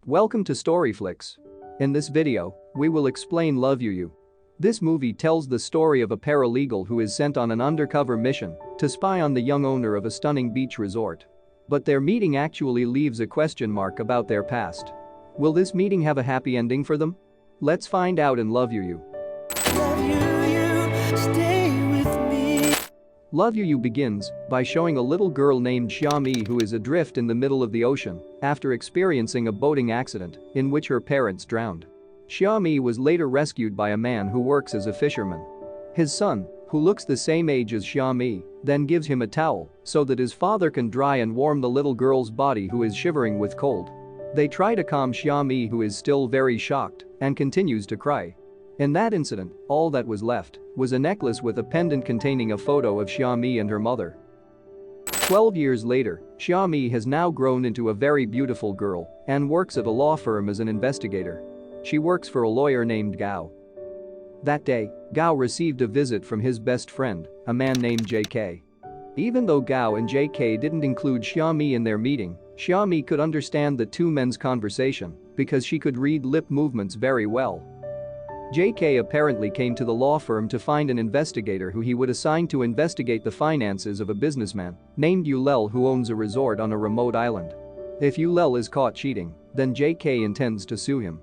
Welcome to Storyflix. In this video, we will explain Love You. This movie tells the story of a paralegal who is sent on an undercover mission to spy on the young owner of a stunning beach resort. But their meeting actually leaves a question mark about their past. Will this meeting have a happy ending for them? Let's find out in Love You. Stay with me. Love You begins by showing a little girl named Xiaomi who is adrift in the middle of the ocean after experiencing a boating accident in which her parents drowned. Xiaomi was later rescued by a man who works as a fisherman. His son, who looks the same age as Xiaomi, then gives him a towel so that his father can dry and warm the little girl's body who is shivering with cold. They try to calm Xiaomi, who is still very shocked and continues to cry. In that incident, all that was left was a necklace with a pendant containing a photo of Xiaomi and her mother. 12 years later, Xiaomi has now grown into a very beautiful girl and works at a law firm as an investigator. She works for a lawyer named Gao. That day, Gao received a visit from his best friend, a man named JK. Even though Gao and JK didn't include Xiaomi in their meeting, Xiaomi could understand the two men's conversation because she could read lip movements very well. JK apparently came to the law firm to find an investigator who he would assign to investigate the finances of a businessman named Yulel who owns a resort on a remote island. If Yulel is caught cheating, then JK intends to sue him.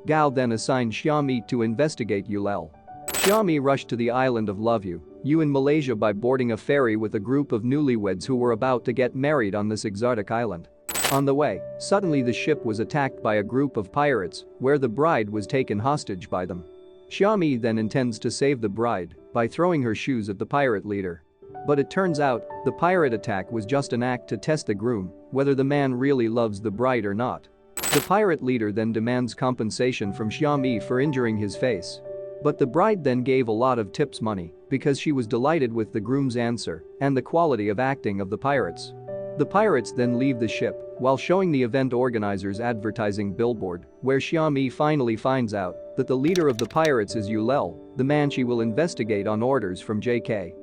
Gao then assigned Xiaomi to investigate Yulel. Xiaomi rushed to the island of Love You in Malaysia by boarding a ferry with a group of newlyweds who were about to get married on this exotic island. On the way, suddenly the ship was attacked by a group of pirates where the bride was taken hostage by them. Xiaomi then intends to save the bride by throwing her shoes at the pirate leader. But it turns out, the pirate attack was just an act to test the groom, whether the man really loves the bride or not. The pirate leader then demands compensation from Xiaomi for injuring his face. But the bride then gave a lot of tips money because she was delighted with the groom's answer and the quality of acting of the pirates. The pirates then leave the ship while showing the event organizers' advertising billboard, where Xiaomi finally finds out that the leader of the pirates is Yulel, the man she will investigate on orders from JK.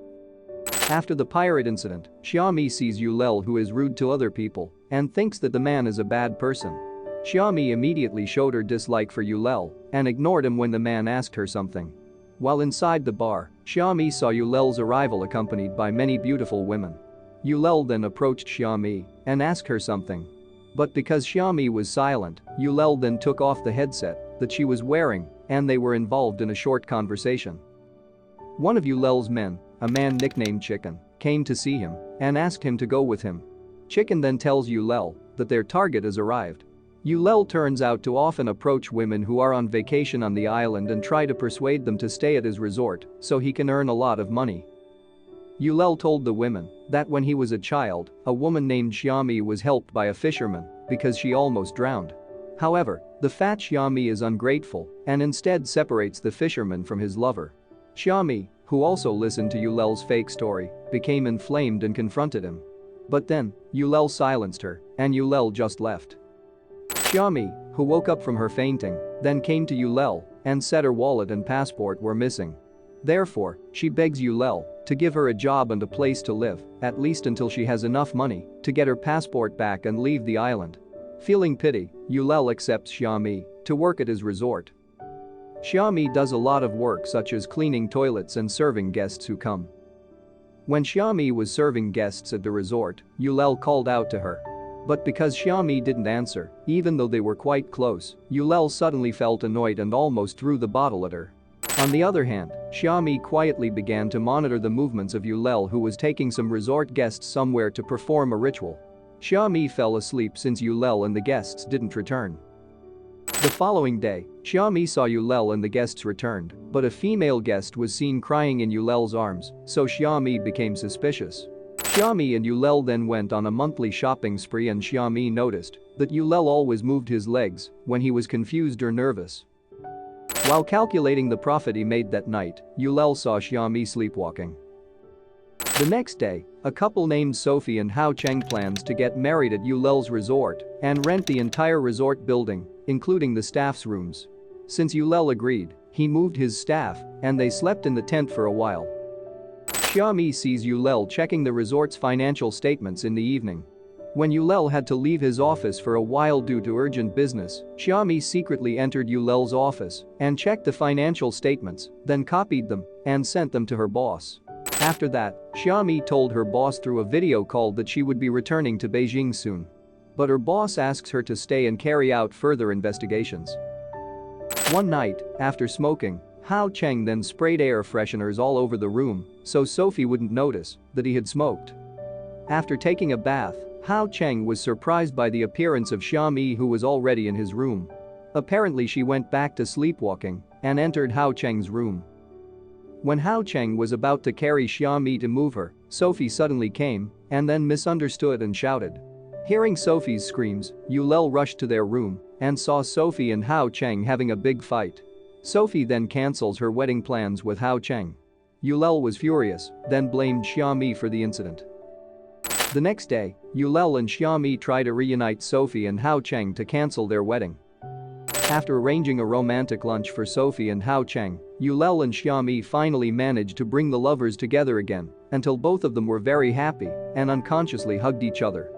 After the pirate incident, Xiaomi sees Yulel who is rude to other people and thinks that the man is a bad person. Xiaomi immediately showed her dislike for Yulel and ignored him when the man asked her something. While inside the bar, Xiaomi saw Yulel's arrival accompanied by many beautiful women. Yulel then approached Xiaomi and asked her something. But because Xiaomi was silent, Yulel then took off the headset that she was wearing and they were involved in a short conversation. One of Yulel's men, a man nicknamed Chicken, came to see him and asked him to go with him. Chicken then tells Yulel that their target has arrived. Yulel turns out to often approach women who are on vacation on the island and try to persuade them to stay at his resort so he can earn a lot of money. Yulel told the women that when he was a child, a woman named Xiaomi was helped by a fisherman because she almost drowned. However, the fat Xiaomi is ungrateful and instead separates the fisherman from his lover. Xiaomi, who also listened to Yulel's fake story, became inflamed and confronted him. But then, Yulel silenced her and Yulel just left. Xiaomi, who woke up from her fainting, then came to Yulel and said her wallet and passport were missing. Therefore, she begs Yulel to give her a job and a place to live, at least until she has enough money to get her passport back and leave the island. Feeling pity, Yulel accepts Xiaomi to work at his resort. Xiaomi does a lot of work such as cleaning toilets and serving guests who come. When Xiaomi was serving guests at the resort, Yulel called out to her. But because Xiaomi didn't answer, even though they were quite close, Yulel suddenly felt annoyed and almost threw the bottle at her. On the other hand, Xiaomi quietly began to monitor the movements of Yulel who was taking some resort guests somewhere to perform a ritual. Xiaomi fell asleep since Yulel and the guests didn't return. The following day, Xiaomi saw Yulel and the guests returned, but a female guest was seen crying in Yulel's arms, so Xiaomi became suspicious. Xiaomi and Yulel then went on a monthly shopping spree and Xiaomi noticed that Yulel always moved his legs when he was confused or nervous. While calculating the profit he made that night, Yulel saw Xiaomi sleepwalking. The next day, a couple named Sophie and Hao Cheng plans to get married at Yulel's resort and rent the entire resort building, including the staff's rooms. Since Yulel agreed, he moved his staff and they slept in the tent for a while. Xiaomi sees Yulel checking the resort's financial statements in the evening. When Yulel had to leave his office for a while due to urgent business, Xiaomi secretly entered Yulel's office and checked the financial statements, then copied them and sent them to her boss. After that, Xiaomi told her boss through a video call that she would be returning to Beijing soon. But her boss asks her to stay and carry out further investigations. One night, after smoking, Hao Cheng then sprayed air fresheners all over the room so Sophie wouldn't notice that he had smoked. After taking a bath, Hao Cheng was surprised by the appearance of Xiaomi, who was already in his room. Apparently she went back to sleepwalking and entered Hao Cheng's room. When Hao Cheng was about to carry Xiaomi to move her, Sophie suddenly came and then misunderstood and shouted. Hearing Sophie's screams, Yulel rushed to their room and saw Sophie and Hao Cheng having a big fight. Sophie then cancels her wedding plans with Hao Cheng. Yulel was furious, then blamed Xiaomi for the incident. The next day, Yulel and Xiaomi try to reunite Sophie and Hao Cheng to cancel their wedding. After arranging a romantic lunch for Sophie and Hao Cheng, Yulel and Xiaomi finally managed to bring the lovers together again until both of them were very happy and unconsciously hugged each other.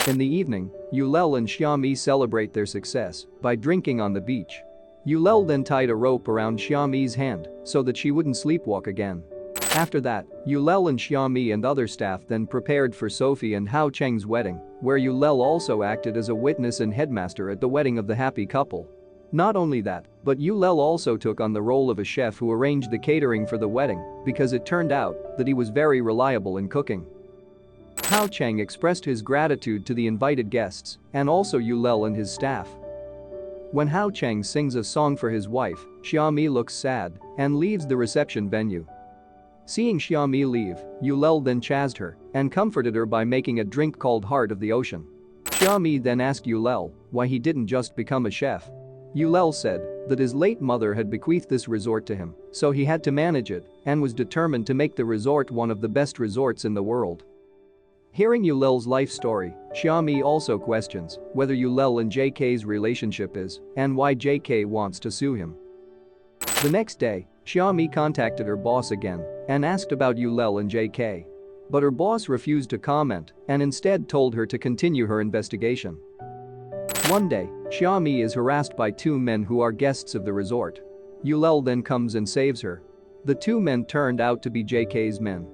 In the evening, Yulel and Xiaomi celebrate their success by drinking on the beach. Yulel then tied a rope around Xiaomi's hand so that she wouldn't sleepwalk again. After that, Yulel and Xiaomi and other staff then prepared for Sophie and Hao Cheng's wedding, where Yulel also acted as a witness and headmaster at the wedding of the happy couple. Not only that, but Yulel also took on the role of a chef who arranged the catering for the wedding because it turned out that he was very reliable in cooking. Hao Cheng expressed his gratitude to the invited guests and also Yulel and his staff. When Hao Cheng sings a song for his wife, Xiaomi looks sad and leaves the reception venue. Seeing Xiaomi leave, Yulel then chased her and comforted her by making a drink called Heart of the Ocean. Xiaomi then asked Yulel why he didn't just become a chef. Yulel said that his late mother had bequeathed this resort to him, so he had to manage it and was determined to make the resort one of the best resorts in the world. Hearing Yulel's life story, Xiaomi also questions whether Yulel and JK's relationship is and why JK wants to sue him. The next day, Xiaomi contacted her boss again and asked about Yulel and JK. But her boss refused to comment and instead told her to continue her investigation. One day, Xiaomi is harassed by two men who are guests of the resort. Yulel then comes and saves her. The two men turned out to be JK's men.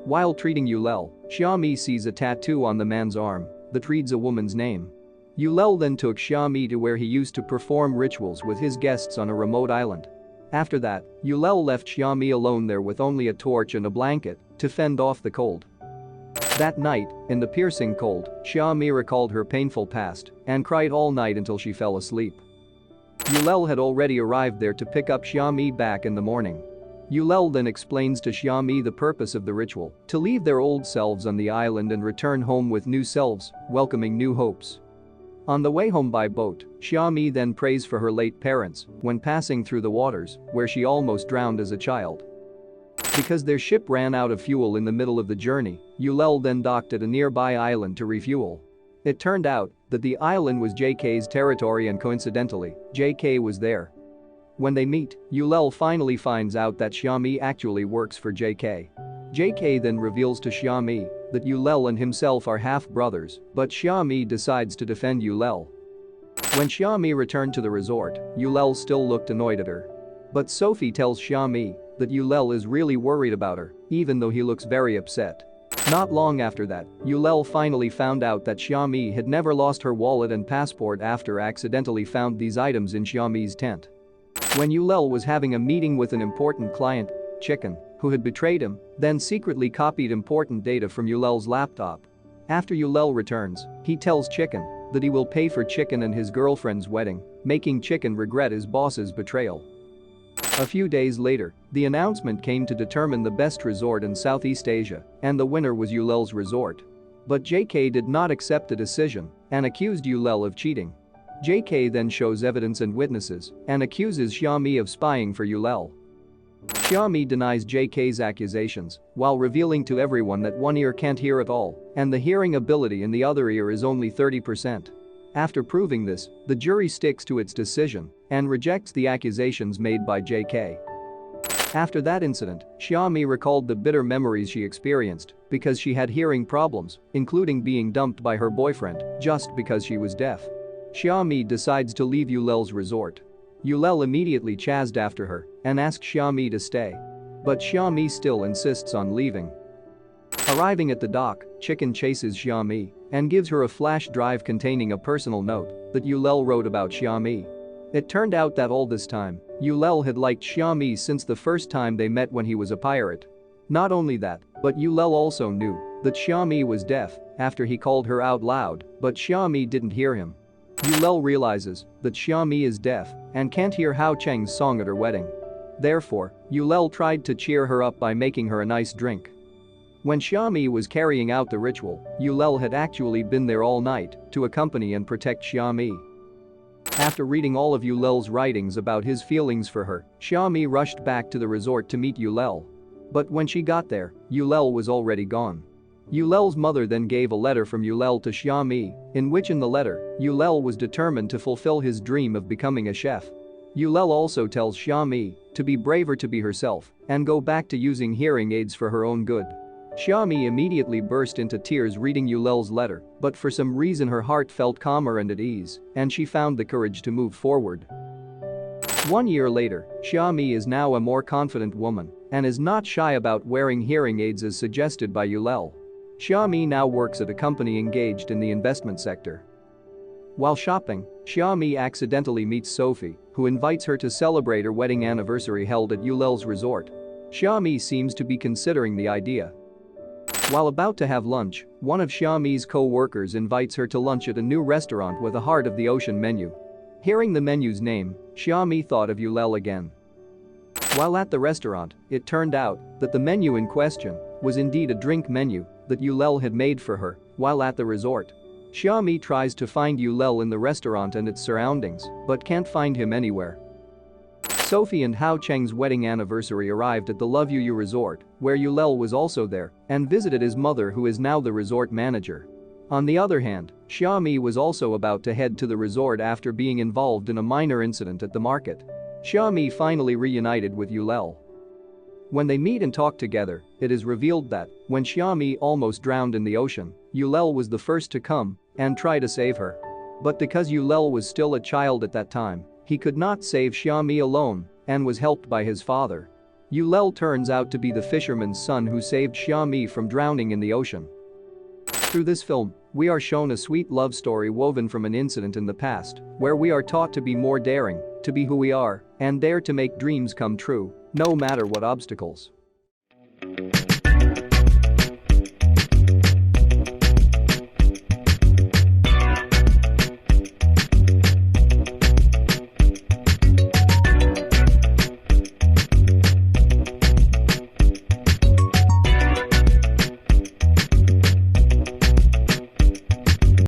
While treating Yulel, Xiaomi sees a tattoo on the man's arm that reads a woman's name. Yulel then took Xiaomi to where he used to perform rituals with his guests on a remote island. After that, Yulel left Xiaomi alone there with only a torch and a blanket to fend off the cold. That night, in the piercing cold, Xiaomi recalled her painful past and cried all night until she fell asleep. Yulel had already arrived there to pick up Xiaomi back in the morning. Yulel then explains to Xiaomi the purpose of the ritual, to leave their old selves on the island and return home with new selves, welcoming new hopes. On the way home by boat, Xiaomi then prays for her late parents when passing through the waters, where she almost drowned as a child. Because their ship ran out of fuel in the middle of the journey, Yulel then docked at a nearby island to refuel. It turned out that the island was JK's territory and coincidentally, JK was there. When they meet, Yulel finally finds out that Xiaomi actually works for JK. JK then reveals to Xiaomi that Yulel and himself are half-brothers, but Xiaomi decides to defend Yulel. When Xiaomi returned to the resort, Yulel still looked annoyed at her. But Sophie tells Xiaomi that Yulel is really worried about her, even though he looks very upset. Not long after that, Yulel finally found out that Xiaomi had never lost her wallet and passport after accidentally found these items in Xiaomi's tent. When Yulel was having a meeting with an important client, Chicken, who had betrayed him, then secretly copied important data from Yulel's laptop. After Yulel returns, he tells Chicken that he will pay for Chicken and his girlfriend's wedding, making Chicken regret his boss's betrayal. A few days later, the announcement came to determine the best resort in Southeast Asia, and the winner was Yulel's resort. But JK did not accept the decision and accused Yulel of cheating. JK then shows evidence and witnesses and accuses Xiaomi of spying for Yulel. Xiaomi denies JK's accusations while revealing to everyone that one ear can't hear at all and the hearing ability in the other ear is only 30%. After proving this, the jury sticks to its decision and rejects the accusations made by JK. After that incident, Xiaomi recalled the bitter memories she experienced because she had hearing problems, including being dumped by her boyfriend just because she was deaf. Xiaomi decides to leave Yulel's resort. Yulel immediately chased after her and asked Xiaomi to stay. But Xiaomi still insists on leaving. Arriving at the dock, Chicken chases Xiaomi and gives her a flash drive containing a personal note that Yulel wrote about Xiaomi. It turned out that all this time, Yulel had liked Xiaomi since the first time they met when he was a pirate. Not only that, but Yulel also knew that Xiaomi was deaf after he called her out loud, but Xiaomi didn't hear him. Yulel realizes that Xiaomi is deaf and can't hear Hao Cheng's song at her wedding. Therefore, Yulel tried to cheer her up by making her a nice drink. When Xiaomi was carrying out the ritual, Yulel had actually been there all night to accompany and protect Xiaomi. After reading all of Yulel's writings about his feelings for her, Xiaomi rushed back to the resort to meet Yulel. But when she got there, Yulel was already gone. Yulel's mother then gave a letter from Yulel to Xiaomi, in the letter, Yulel was determined to fulfill his dream of becoming a chef. Yulel also tells Xiaomi to be braver, to be herself, and go back to using hearing aids for her own good. Xiaomi immediately burst into tears reading Yulel's letter, but for some reason her heart felt calmer and at ease, and she found the courage to move forward. 1 year later, Xiaomi is now a more confident woman and is not shy about wearing hearing aids as suggested by Yulel. Xiaomi now works at a company engaged in the investment sector. While shopping, Xiaomi accidentally meets Sophie, who invites her to celebrate her wedding anniversary held at Yulel's resort. Xiaomi seems to be considering the idea. While about to have lunch, one of Xiaomi's co-workers invites her to lunch at a new restaurant with a Heart of the Ocean menu. Hearing the menu's name, Xiaomi thought of Yulel again. While at the restaurant, it turned out that the menu in question was indeed a drink menu that Yulel had made for her while at the resort. Xiaomi tries to find Yulel in the restaurant and its surroundings, but can't find him anywhere. Sophie and Hao Cheng's wedding anniversary arrived at the Love You resort, where Yulel was also there and visited his mother, who is now the resort manager. On the other hand, Xiaomi was also about to head to the resort after being involved in a minor incident at the market. Xiaomi finally reunited with Yulel. When they meet and talk together, it is revealed that when Xiaomi almost drowned in the ocean, Yulel was the first to come and try to save her. But because Yulel was still a child at that time, he could not save Xiaomi alone and was helped by his father. Yulel turns out to be the fisherman's son who saved Xiaomi from drowning in the ocean. Through this film, we are shown a sweet love story woven from an incident in the past, where we are taught to be more daring, to be who we are, and dare to make dreams come true, no matter what obstacles.